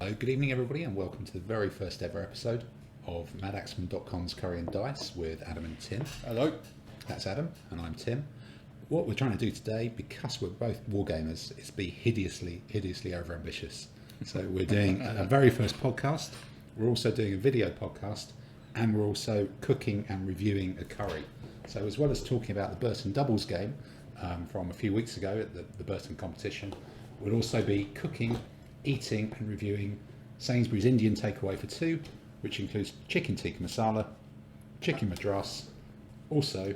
Good evening, everybody, and welcome to the very first ever episode of Madaxeman.com's Curry and Dice with Adam and Tim. Hello. That's Adam, and I'm Tim. What we're trying to do today, because we're both wargamers, is be hideously overambitious. So we're doing a very first podcast, we're also doing a video podcast, and we're also cooking and reviewing a curry. So as well as talking about the Burton Doubles game from a few weeks ago at the Burton competition, we'll also be cooking, eating and reviewing Sainsbury's Indian takeaway for two, which includes chicken tikka masala, chicken madras, also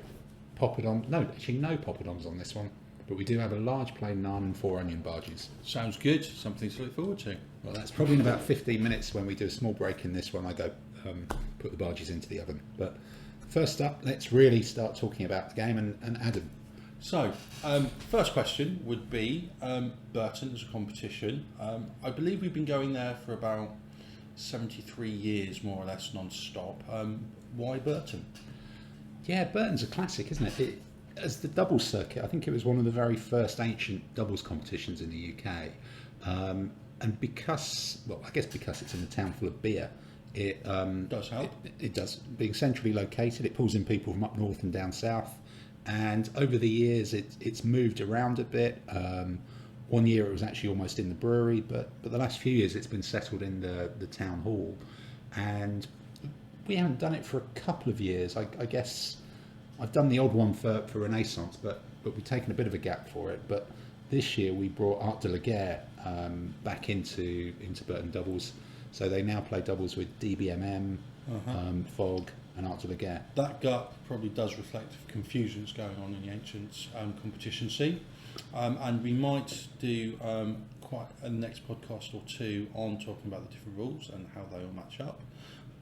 poppadom. No poppadoms on this one, but we do have a large plain naan and 4 onion bhajis. Sounds good. Something to look forward to. Well, that's probably in about 15 minutes when we do a small break in this one. I go put the bhajis into the oven. But first up, let's really start talking about the game and Adam. So, first question would be Burton as a competition. I believe we've been going there for about 73 years, more or less, non-stop. Why Burton? Yeah, Burton's a classic, isn't it? As the doubles circuit, I think it was one of the very first ancient doubles competitions in the UK. And because it's in a town full of beer, it Does help. It does. Being centrally located, it pulls in people from up north and down south. And over the years, it's moved around a bit. One year it was actually almost in the brewery, but the last few years it's been settled in the town hall. And we haven't done it for a couple of years. I guess I've done the odd one for Renaissance, but we've taken a bit of a gap for it. But this year we brought Art de la Guerre back into Burton Doubles. So they now play doubles with DBMM, Fog, and Art de la Guerre. That gut probably does reflect confusions going on in the ancient competition scene. And we might do quite a next podcast or two on talking about the different rules and how they all match up.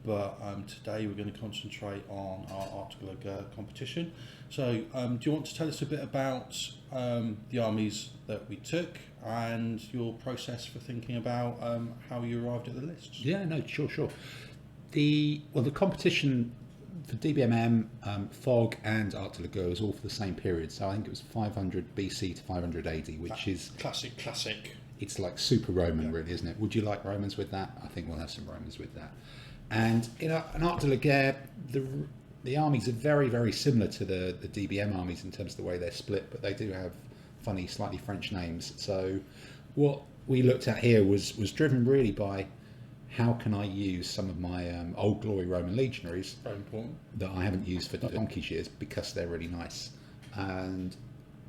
But today we're going to concentrate on our Art de la Guerre competition. So do you want to tell us a bit about the armies that we took and your process for thinking about how you arrived at the lists? Yeah, no, sure. The competition for DBMM, Fog and Art de la Guerre was all for the same period. So I think it was 500 BC to 500 AD, which is... Classic. It's like super Roman, really, isn't it? Would you like Romans with that? I think we'll have some Romans with that. And in Art de la Guerre, the armies are very, very similar to the DBM armies in terms of the way they're split, but they do have funny, slightly French names. So what we looked at here was driven really by how can I use some of my Old Glory Roman legionaries Very important. that I haven't used for donkey's years because they're really nice. And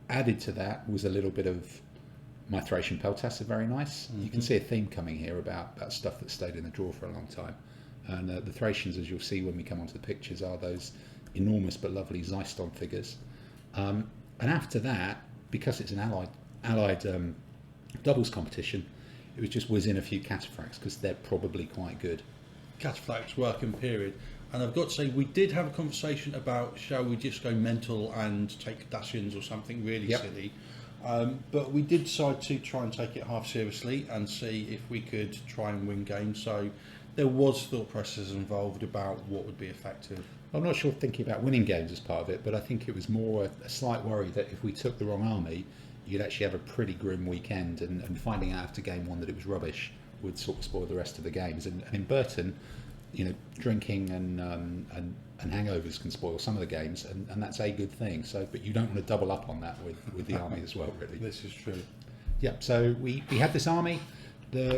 added to that was a little bit of my Thracian Peltas are very nice. You can see a theme coming here about stuff that stayed in the drawer for a long time. And the Thracians, as you'll see when we come onto the pictures, are those enormous but lovely Xyston figures. And after that, because it's an allied doubles competition, it was just whiz in a few cataphracts because they're probably quite good. Cataphracts work in period. And I've got to say, we did have a conversation about shall we just go mental and take Dacians or something really silly. But we did decide to try and take it half seriously and see if we could try and win games. So there was thought process involved about what would be effective. I'm not sure thinking about winning games as part of it, but I think it was more a slight worry that if we took the wrong army, you'd actually have a pretty grim weekend, and finding out after game one that it was rubbish would sort of spoil the rest of the games. And in Burton, drinking and hangovers can spoil some of the games, and that's a good thing. So, but you don't want to double up on that with the army as well, really. This is true. Yeah. So we had this army.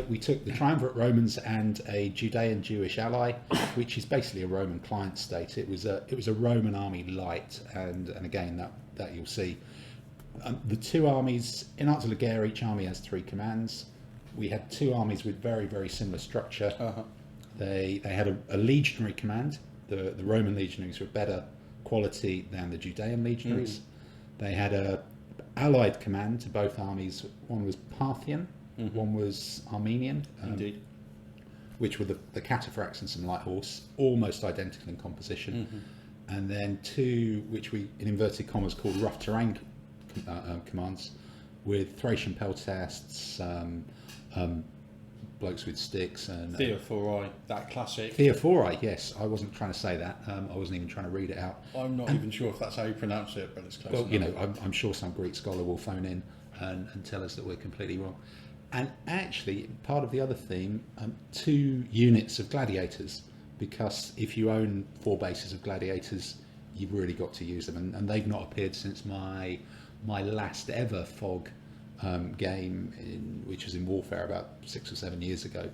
We took the triumvirate Romans and a Judean Jewish ally, which is basically a Roman client state. It was a Roman army light, and again that you'll see. The two armies in Art de la Guerre, each army has 3 commands. We had 2 armies with very, very similar structure. They had a legionary command. The Roman legionaries were better quality than the Judean legionaries. They had a allied command to both armies. One was Parthian, one was Armenian. Indeed. Which were the cataphracts and some light horse, almost identical in composition. And then 2, which we, in inverted commas, called rough terrain commands, with Thracian Peltasts, blokes with sticks, and Theophori, that classic. Theophori, yes. I wasn't trying to say that. I wasn't even trying to read it out. I'm not even sure if that's how you pronounce it, but it's close enough. I'm sure some Greek scholar will phone in and tell us that we're completely wrong. And actually, part of the other theme, 2 units of gladiators, because if you own 4 bases of gladiators, you've really got to use them, and they've not appeared since my last ever fog game, which was in Warfare about 6 or 7 years ago.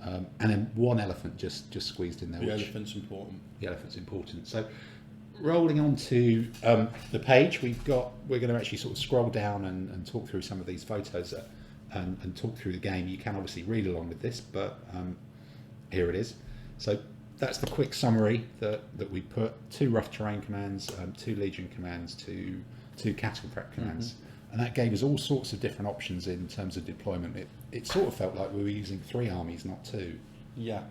And then 1 elephant just squeezed in there. The elephant's important. The elephant's important. So rolling on to the page, we're going to actually sort of scroll down and talk through some of these photos and talk through the game. You can obviously read along with this, but here it is. So that's the quick summary that we put: 2 rough terrain commands, 2 legion commands, 2 cataphract commands. And that gave us all sorts of different options in terms of deployment. It sort of felt like we were using 3 armies, not 2. Yeah.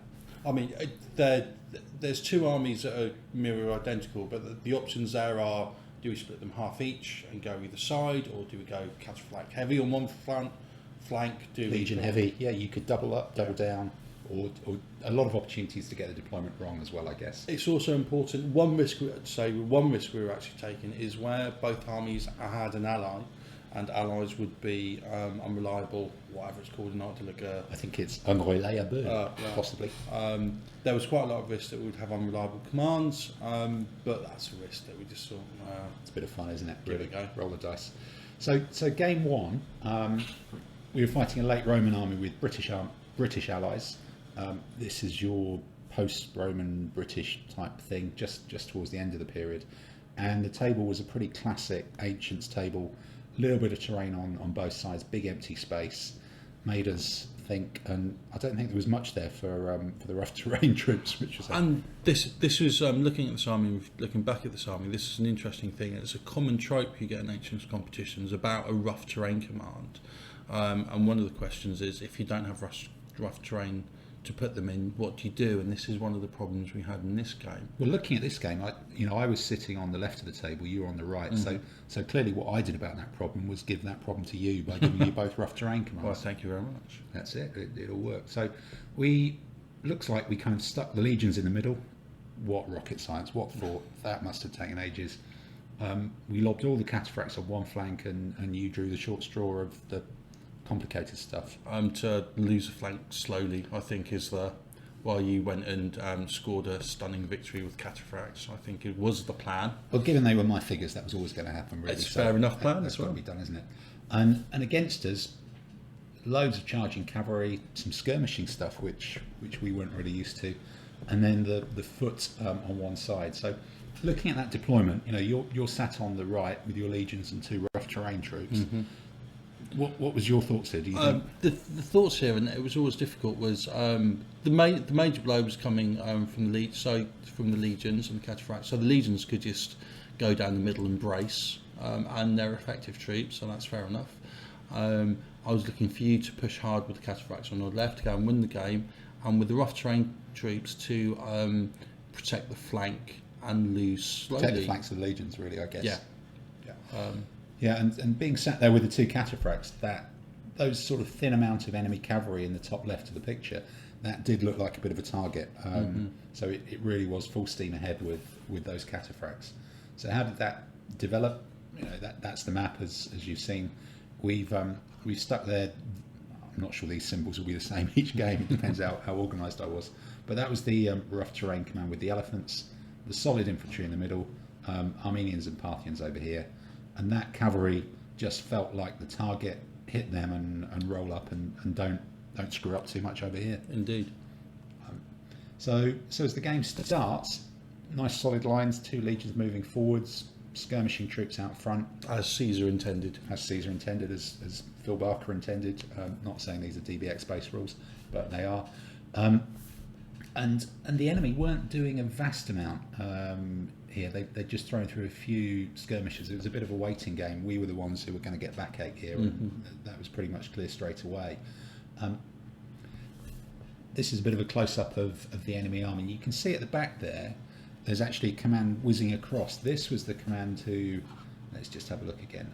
I mean, there's 2 armies that are mirror identical, but the options there are: do we split them half each and go either side, or do we go cataphract heavy on one flank? Do Legion heavy, yeah, you could double up, double down, or a lot of opportunities to get the deployment wrong as well, I guess. It's also important. One risk we were actually taking is where both armies had an ally, and allies would be unreliable, whatever it's called in Art de la Guerre. I think it's unreliable, possibly. There was quite a lot of risk that we would have unreliable commands, but that's a risk that we just thought. It's a bit of fun, isn't it? Give it a go. Roll the dice. So game 1, we were fighting a late Roman army with British allies. This is your post-Roman British type thing, just towards the end of the period. And the table was a pretty classic ancients table. Little bit of terrain on both sides, big empty space, made us think, and I don't think there was much there for the rough terrain troops, which was. And this was looking at this army, looking back at this army. This is an interesting thing. It's a common trope you get in ancients competitions about a rough terrain command, and one of the questions is, if you don't have rough terrain to put them in, what do you do? And this is one of the problems we had in this game. Well, looking at this game, I was sitting on the left of the table, you were on the right. So clearly, what I did about that problem was give that problem to you by giving you both rough terrain commands. Well, thank you very much. That's it. It all worked. So looks like we kind of stuck the legions in the middle. What rocket science? What thought? That must have taken ages. We lobbed all the cataphracts on one flank, and you drew the short straw of the complicated stuff. To lose a flank slowly, I think, is while you went and scored a stunning victory with cataphracts. I think it was the plan. Well, given they were my figures, that was always going to happen, really. It's fair enough plan. That's got to be done, isn't it? And against us, loads of charging cavalry, some skirmishing stuff, which we weren't really used to, and then the foot on one side. So looking at that deployment, you're sat on the right with your legions and 2 rough terrain troops. Mm-hmm. What was your thoughts here? Do you think? The thoughts here, and it was always difficult, was the major blow was coming from the legions and the cataphracts. So the legions could just go down the middle and brace, and they're effective troops, so that's fair enough. I was looking for you to push hard with the cataphracts on the left to go and win the game, and with the rough terrain troops to protect the flank and lose slowly. Protect the flanks of the legions, really, I guess. Yeah. Yeah, and being sat there with the 2 cataphracts, those sort of thin amount of enemy cavalry in the top left of the picture, that did look like a bit of a target. So it really was full steam ahead with those cataphracts. So how did that develop? That's the map as you've seen. We've stuck there. I'm not sure these symbols will be the same each game. It depends how organised I was. But that was the rough terrain command with the elephants, the solid infantry in the middle, Armenians and Parthians over here. And that cavalry just felt like the target, hit them and roll up and don't screw up too much over here. Indeed. So as the game starts, nice solid lines, 2 legions moving forwards, skirmishing troops out front. As Caesar intended. As Phil Barker intended. Not saying these are DBX based rules, but they are. And the enemy weren't doing a vast amount here. They'd just thrown through a few skirmishes. It was a bit of a waiting game. We were the ones who were going to get backache here, and that was pretty much clear straight away. This is a bit of a close-up of the enemy army. You can see at the back there's actually a command whizzing across. This was the command who, let's just have a look again.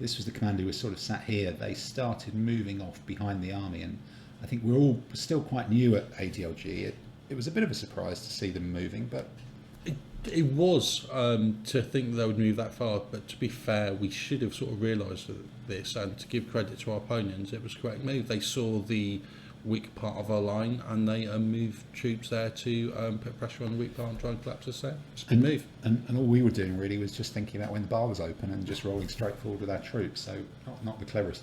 This was the command who was sort of sat here. They started moving off behind the army, and I think we're all still quite new at ADLG. It was a bit of a surprise to see them moving, but It was to think they would move that far, but to be fair, we should have sort of realised this, and to give credit to our opponents, it was a correct move. They saw the weak part of our line, and they moved troops there to put pressure on the weak part and try and collapse us there. It's a good move. And all we were doing really was just thinking about when the bar was open and just rolling straight forward with our troops. So not the cleverest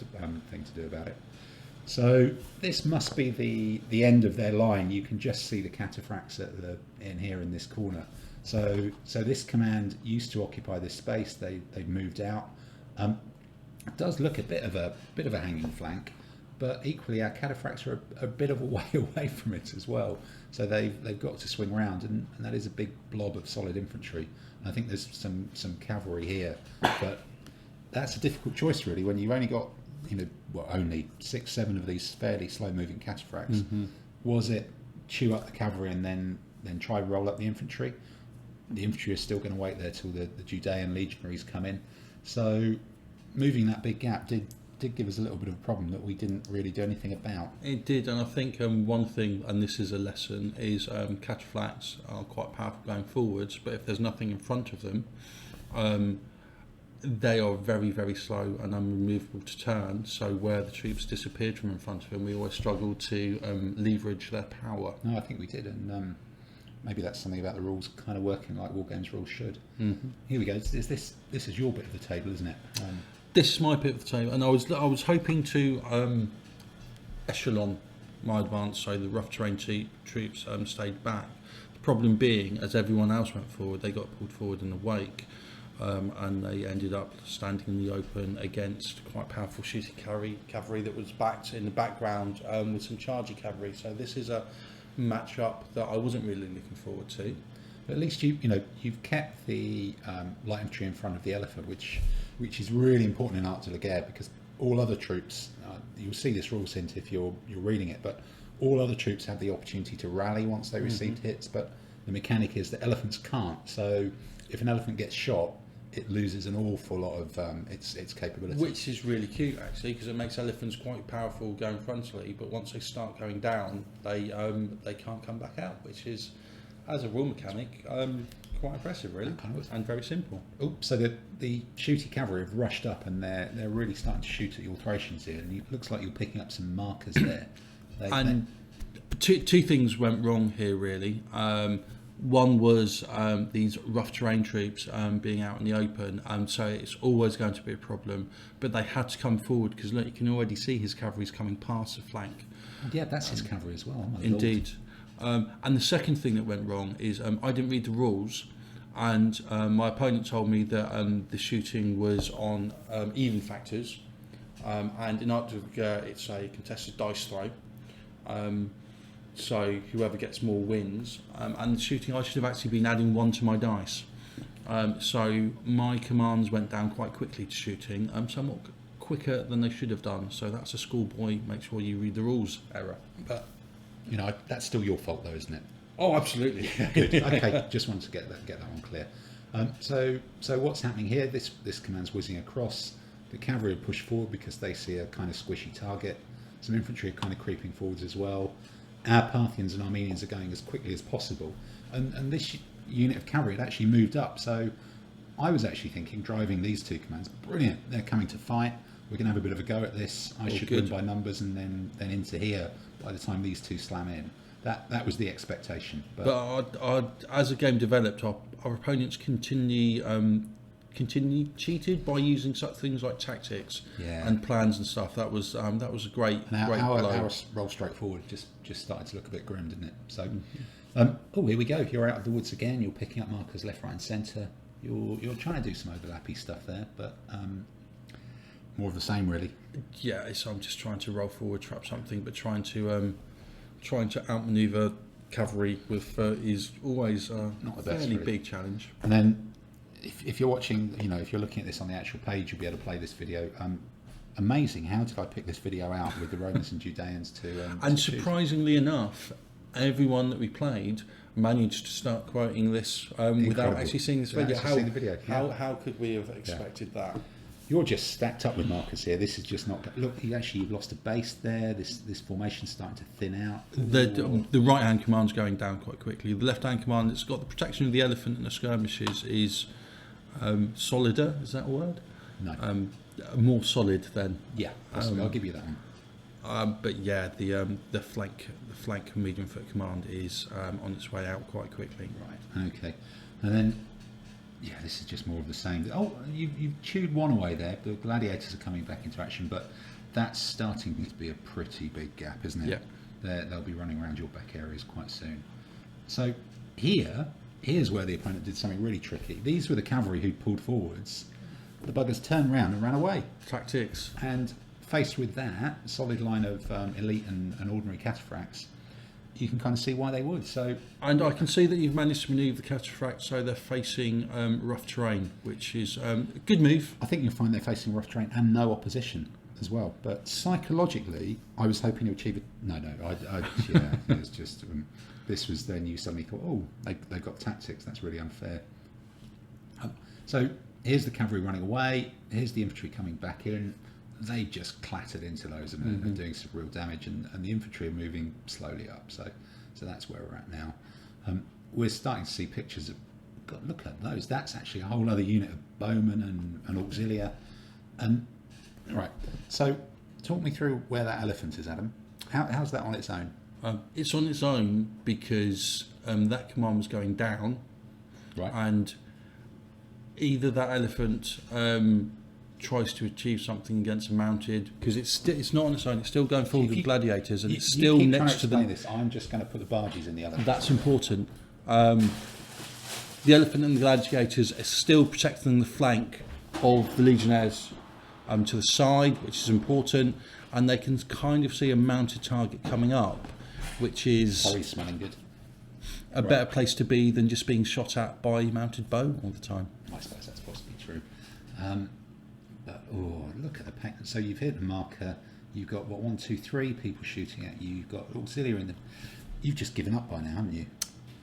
thing to do about it. So this must be the end of their line. You can just see the cataphracts in here in this corner. So this command used to occupy this space. They've moved out. It does look a bit of a hanging flank, but equally our cataphracts are a bit of a way away from it as well. So they've got to swing round, and that is a big blob of solid infantry. And I think there's some cavalry here, but that's a difficult choice really when you've only got only 6-7 of these fairly slow-moving cataphracts. Mm-hmm. Was it chew up the cavalry and then try to roll up the infantry? The infantry is still going to wait there till the Judean legionaries come in. So moving that big gap did give us a little bit of a problem that we didn't really do anything about. It did, and I think one thing, and this is a lesson, is cataphracts are quite powerful going forwards, but if there's nothing in front of them, they are very, very slow and unremovable to turn. So where the troops disappeared from in front of them, we always struggled to leverage their power. No, I think we did, and maybe that's something about the rules kind of working like war games rules should. Mm-hmm. Here we go. This is your bit of the table, isn't it? This is my bit of the table, and I was hoping to echelon my advance so the rough terrain troops stayed back. The problem being, as everyone else went forward, they got pulled forward in the wake. And they ended up standing in the open against quite powerful shooting cavalry that was backed in the background with some charging cavalry. So this is a match-up that I wasn't really looking forward to. But at least you've kept the light infantry in front of the elephant, which is really important in Art de la Guerre, because all other troops, you'll see this rules hint if you're reading it, but all other troops have the opportunity to rally once they received hits, but the mechanic is that elephants can't. So if an elephant gets shot, it loses an awful lot of its capability. Which is really cute, actually, because it makes elephants quite powerful going frontally, but once they start going down, they can't come back out, which is, as a rule mechanic, quite impressive, really, and very simple. Oh, so the shooty cavalry have rushed up, and they're really starting to shoot at your Thracians here, and it looks like you're picking up some markers there. Two things went wrong here, really. One was these rough terrain troops being out in the open, so it's always going to be a problem. But they had to come forward because look, you can already see his cavalry's coming past the flank. Yeah, that's his cavalry as well. Indeed. And the second thing that went wrong is I didn't read the rules, and my opponent told me that the shooting was on even factors, and in Art de la Guerre it's a contested dice throw. So whoever gets more wins, and the shooting I should have actually been adding 1 to my dice. So my commands went down quite quickly to shooting, somewhat quicker than they should have done. So that's a schoolboy, make sure you read the rules error. But that's still your fault though, isn't it? Oh, absolutely. Good. Okay, just wanted to get that one clear. So what's happening here? This command's whizzing across. The cavalry push forward because they see a kind of squishy target. Some infantry are kind of creeping forwards as well. Our Parthians and Armenians are going as quickly as possible, and this unit of cavalry had actually moved up. So I was actually thinking, driving these two commands, brilliant, they're coming to fight, we're going to have a bit of a go at this, I should win by numbers, and then into here by the time these two slam in. That was the expectation. But as the game developed, our opponents continue cheated by using such things like tactics and plans and stuff. That was a great our roll straight forward just started to look a bit grim, didn't it? So here we go, you're out of the woods again, you're picking up markers left, right and centre, you're trying to do some overlappy stuff there, but more of the same really. So I'm just trying to roll forward, trap something, but trying to outmaneuver cavalry with is always not a fairly big challenge. And then if you're watching, if you're looking at this on the actual page, you'll be able to play this video. Amazing, how did I pick this video out with the Romans and Judeans to and surprisingly enough, everyone that we played managed to start quoting this without actually seeing this video. How could we have expected that? You're just stacked up with markers here. This is just not. Look, you've lost a base there. This formation's starting to thin out. The right hand command's going down quite quickly. The left hand command that's got the protection of the elephant and the skirmishes is solider. Is that a word? No. More solid than. Yeah, I'll give you that one. But yeah, the flank medium foot command is on its way out quite quickly. Right. Okay. And then, yeah, this is just more of the same. Oh, you've chewed one away there. The gladiators are coming back into action, but that's starting to be a pretty big gap, isn't it? Yeah. They'll be running around your back areas quite soon. So here's where the opponent did something really tricky. These were the cavalry who pulled forwards. The buggers turned round and ran away. Tactics. And faced with that solid line of elite and ordinary cataphracts, you can kind of see why they would. So, and I can see that you've managed to manoeuvre the cataphracts so they're facing rough terrain, which is a good move. I think you'll find they're facing rough terrain and no opposition as well. But psychologically, I was hoping to achieve it. No, yeah, it was just this was then you suddenly thought, oh, they've got tactics. That's really unfair. So here's the cavalry running away. Here's the infantry coming back in. They just clattered into those and are doing some real damage, and the infantry are moving slowly up. So that's where we're at now. We're starting to see pictures of. God, look at those. That's actually a whole other unit of bowmen and auxilia. And right. So talk me through where that elephant is, Adam. How's that on its own? It's on its own because that command was going down, right, and either that elephant tries to achieve something against a mounted, because it's not on its own, it's still going forward with gladiators, and it's still next to them. I'm just going to put the barges in the elephant. That's important. The elephant and the gladiators are still protecting the flank of the legionnaires to the side, which is important, and they can kind of see a mounted target coming up, which is Curry smelling good. A better place to be than just being shot at by a mounted bow all the time. I suppose that's possibly true. But look at the pack. So you've hit the marker. You've got 1, 2, 3 people shooting at you. You've got auxiliary in them. You've just given up by now, haven't you?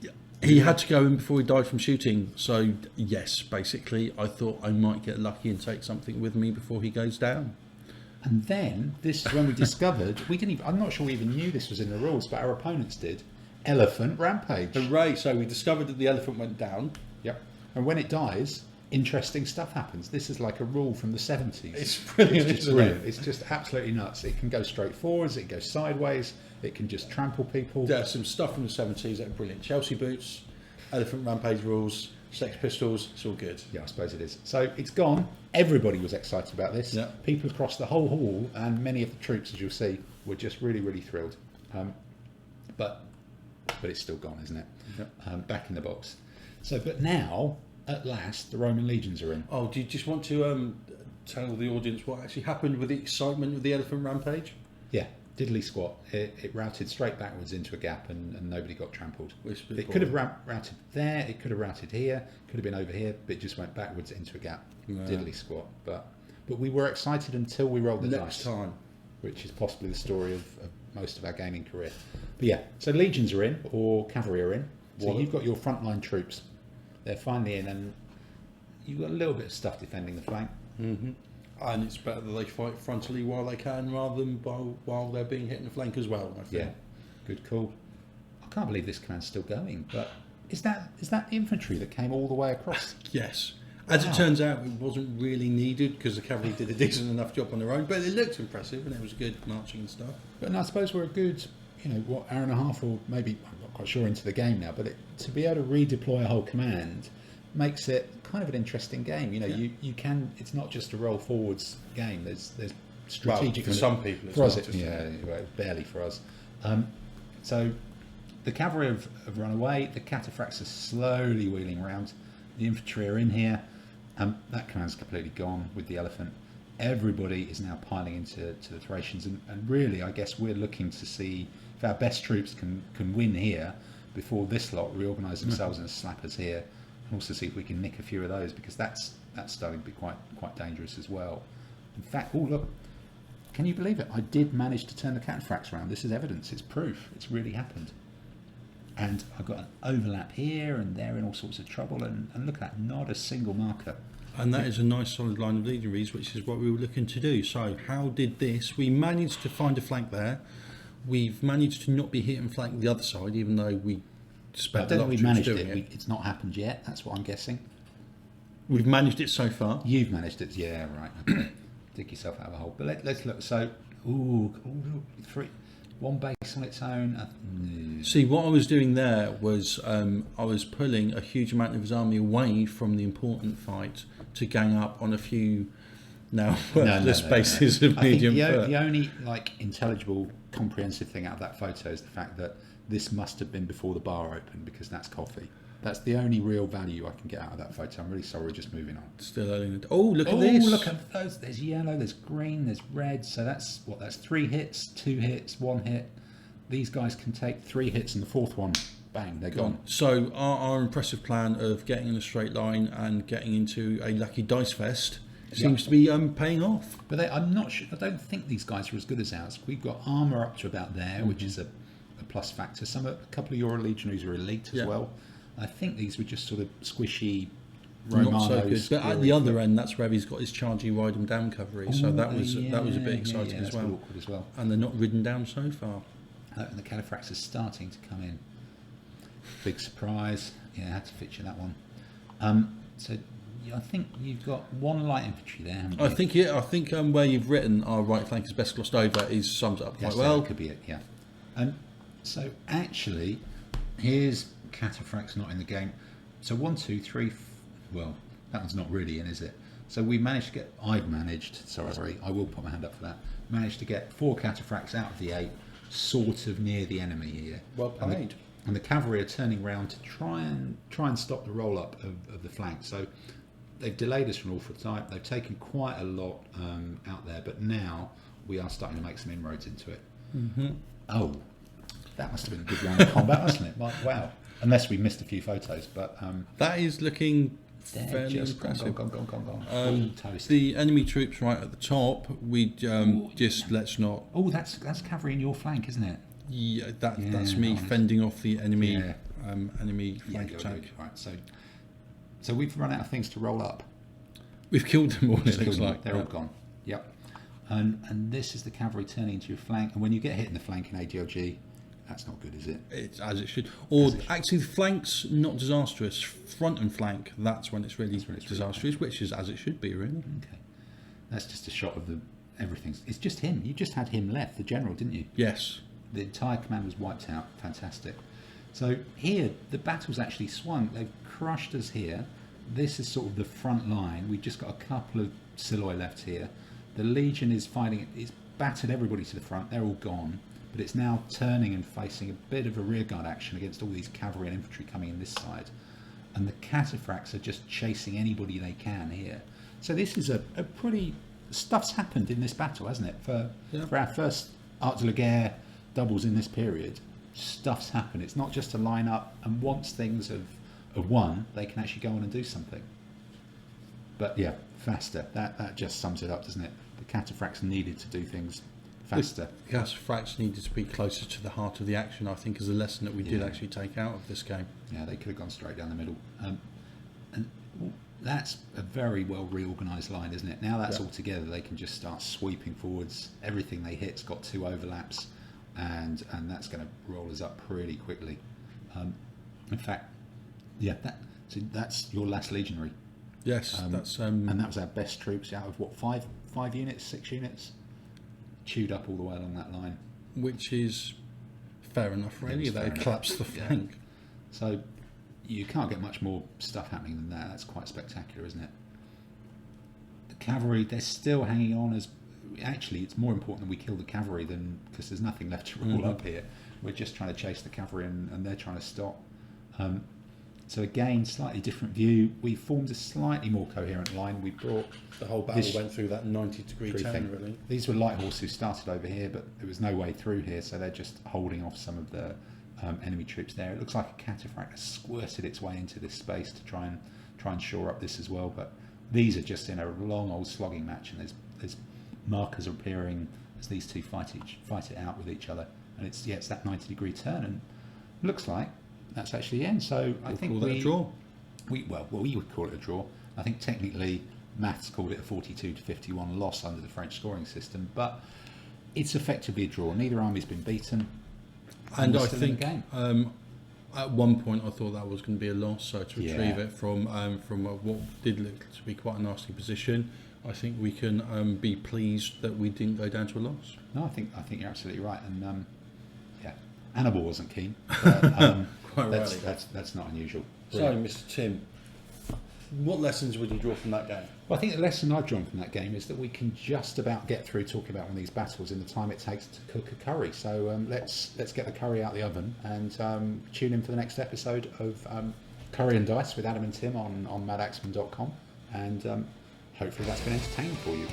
Yeah. He had to go in before he died from shooting. So yes, basically, I thought I might get lucky and take something with me before he goes down. And then this is when we discovered I'm not sure we even knew this was in the rules, but our opponents did. Elephant rampage. Hooray! So we discovered that the elephant went down. Yep. And when it dies, interesting stuff happens. This is like a rule from the 70s. It's brilliant. It's just brilliant. It's just absolutely nuts. It can go straight forwards, it goes sideways, it can just trample people. There's some stuff from the 70s that are brilliant. Chelsea boots, elephant rampage rules, Sex Pistols, it's all good. Yeah, I suppose it is. So it's gone. Everybody was excited about this. Yeah. People across the whole hall and many of the troops, as you'll see, were just really, really thrilled. But it's still gone, isn't it? Yep. Back in the box. So, but now, at last, the Roman legions are in. Oh, do you just want to tell the audience what actually happened with the excitement of the elephant rampage? Yeah, diddly squat. It routed straight backwards into a gap and nobody got trampled. It could have routed there, it could have routed here, could have been over here, but it just went backwards into a gap. Yeah. Diddly squat. But we were excited until we rolled the next dice. Time. Which is possibly the story of most of our gaming career. But yeah, so legions are in, or cavalry are in. So you've got your frontline troops. They're finally in, and you've got a little bit of stuff defending the flank. Mm-hmm. And it's better that they fight frontally while they can, rather than while they're being hit in the flank as well, I think. Yeah, good call. I can't believe this command's still going, but is that the infantry that came all the way across? Yes. As it turns out, it wasn't really needed because the cavalry did a decent enough job on their own, but it looked impressive and it was good marching and stuff. But I suppose we're a good, hour and a half or maybe, I'm not quite sure, into the game now, but to be able to redeploy a whole command makes it kind of an interesting game. You can, it's not just a roll forwards game, there's strategic... Well, for some people, for us, barely for us. So the cavalry have run away, the cataphracts are slowly wheeling around, the infantry are in here. That command's completely gone with the elephant. Everybody is now piling into the Thracians, and really, I guess we're looking to see if our best troops can win here before this lot reorganise themselves and slap us here, and also see if we can nick a few of those, because that's starting to be quite dangerous as well. In fact, look, can you believe it? I did manage to turn the cataphracts around. This is evidence. It's proof. It's really happened. And I've got an overlap here, and they're in all sorts of trouble. And look at that, not a single marker And that is a nice solid line of legionaries, which is what we were looking to do. So how did this? We managed to find a flank there. We've managed to not be hit and flank the other side, even though we I spent a don't lot think of we troops managed doing it. It's not happened yet. That's what I'm guessing. We've managed it so far. You've managed it. Yeah, right. Okay. Dig yourself out of a hole. But let's look. So, one base on its own. See, what I was doing there was I was pulling a huge amount of his army away from the important fight to gang up on a few now worthless bases of medium foot. The only intelligible, comprehensive thing out of that photo is the fact that this must have been before the bar opened, because that's coffee. That's the only real value I can get out of that photo. I'm really sorry, just moving on. Still early in the... Oh, look at this. Oh, look at those. There's yellow, there's green, there's red. So that's 3 hits, 2 hits, 1 hit. These guys can take 3 hits and the 4th one, bang, they're gone. So our impressive plan of getting in a straight line and getting into a lucky dice fest seems to be paying off. But I'm not sure. I don't think these guys are as good as ours. We've got armour up to about there, which is a plus factor. A couple of your legionaries are elite as well. I think these were just sort of squishy Romanos. Not so good. But at the other end, that's where he's got his charging ride and down cavalry. So that was a bit exciting as well. Awkward as well. And they're not ridden down so far. And the Cataphracts are starting to come in. Big surprise. Yeah, I had to feature that one. So I think you've got 1 light infantry there, haven't you? I think where you've written our right flank is best glossed over sums it up quite well. That could be it, yeah. So actually, here's Cataphracts not in the game. So 1, 2, 3. Well, that one's not really in, is it? So we managed to get. I will put my hand up for that. Managed to get 4 Cataphracts out of the 8, sort of near the enemy here. Well played. And the cavalry are turning round to try and stop the roll up of the flank. So they've delayed us from awful type. They've taken quite a lot out there, but now we are starting to make some inroads into it. Mm-hmm. Oh, that must have been a good round of combat, wasn't it? Wow. Unless we missed a few photos, but that is looking fairly impressive. Gone. The enemy troops right at the top. Let's not. Oh, that's cavalry in your flank, isn't it? Yeah, that's me fending off the enemy enemy flank attack. Right, so we've run out of things to roll up. We've killed them all. It looks like they're all gone. Yep. And this is the cavalry turning into your flank, and when you get hit in the flank in ADLG, that's not good, is it? It's as it should. Or actually, the flank's not disastrous. Front and flank, that's when it's really disastrous, which is as it should be, really. Okay. That's just a shot of everything. It's just him. You just had him left, the general, didn't you? Yes. The entire command was wiped out. Fantastic. So here, the battle's actually swung. They've crushed us here. This is sort of the front line. We've just got a couple of Siloi left here. The Legion is fighting. It's battered everybody to the front. They're all gone. But it's now turning and facing a bit of a rearguard action against all these cavalry and infantry coming in this side. And the Cataphracts are just chasing anybody they can here. So this is a pretty... Stuff's happened in this battle, hasn't it? For our first Art de la Guerre doubles in this period, stuff's happened. It's not just a line up, and once things have won, they can actually go on and do something. But yeah, faster. That just sums it up, doesn't it? The Cataphracts needed to do things faster. The Cataphracts needed to be closer to the heart of the action, I think, is a lesson that we did actually take out of this game. Yeah, they could have gone straight down the middle. And that's a very well reorganised line, isn't it? Now that's all together, they can just start sweeping forwards. Everything they hit's got 2 overlaps, and that's going to roll us up pretty quickly. In fact, so that's your last legionary. Yes, that's and that was our best troops out of what, 5 units, 6 units, chewed up all the way along that line. Which is fair enough, really. They collapsed the flank. So you can't get much more stuff happening than that. That's quite spectacular, isn't it? The cavalry, they're still hanging on as... Actually, it's more important that we kill the cavalry than... Because there's nothing left to roll up here. We're just trying to chase the cavalry and they're trying to stop. So again, slightly different view. We formed a slightly more coherent line. We brought... The whole battle went through that 90-degree turn, really. These were light horse who started over here, but there was no way through here, so they're just holding off some of the enemy troops there. It looks like a Cataphract has squirted its way into this space to try and shore up this as well. But these are just in a long old slogging match, and there's markers appearing as these two fight it out with each other, and it's that 90-degree turn, and it looks like that's actually the end. So I think call it a draw. We would call it a draw. I think technically maths called it a 42-51 loss under the French scoring system, but it's effectively a draw. Neither army's been beaten, And we're I still in the think game. at one point I thought that was going to be a loss. So to retrieve Yeah. it from what did look to be quite a nasty position, I think we can be pleased that we didn't go down to a loss. No, I think you're absolutely right, and yeah, Annabelle wasn't keen, but Quite that's, rightly. that's not unusual. So, Mr. Tim, what lessons would you draw from that game? Well, I think the lesson I've drawn from that game is that we can just about get through talking about one of these battles in the time it takes to cook a curry. So let's get the curry out of the oven and tune in for the next episode of Curry and Dice with Adam and Tim on Madaxeman.com, and hopefully that's been entertaining for you.